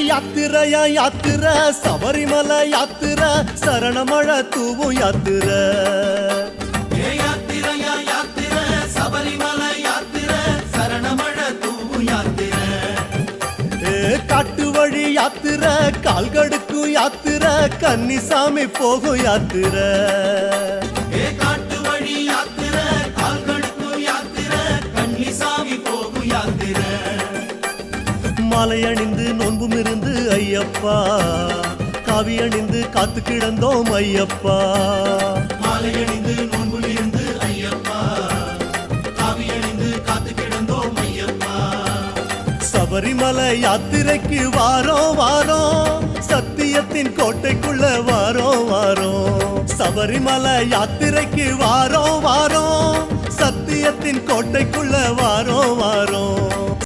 யாத்திரையா யாத்திர சபரிமலை யாத்திர சரணமழ தூவும் யாத்திர யாத்திரையா யாத்திர சபரிமலை யாத்திர சரணமழ தூவும் யாத்திர காட்டு வழி யாத்திர கால்கடுக்கும் யாத்திர கன்னிசாமி போகும் யாத்திர காட்டு வழி யாத்திர கால்கடுக்கும் யாத்திர கன்னிசாமி போகும் யாத்திர மாலை அணிந்து நோன்பும் இருந்து ஐயப்பா காவி அணிந்து காத்து கிடந்தோம் ஐயப்பா மாலை அணிந்து நோன்பும் இருந்து ஐயப்பா காவி அணிந்து காத்து கிடந்தோம் ஐயப்பா சபரிமலை யாத்திரைக்கு வாரோம் வாரோம் சத்தியத்தின் கோட்டைக்குள்ள வாரோம் வாரோம் சபரிமலை யாத்திரைக்கு வாரோம் வாரோம் சத்தியத்தின் கோட்டைக்குள்ள வாரோம் வாரோம்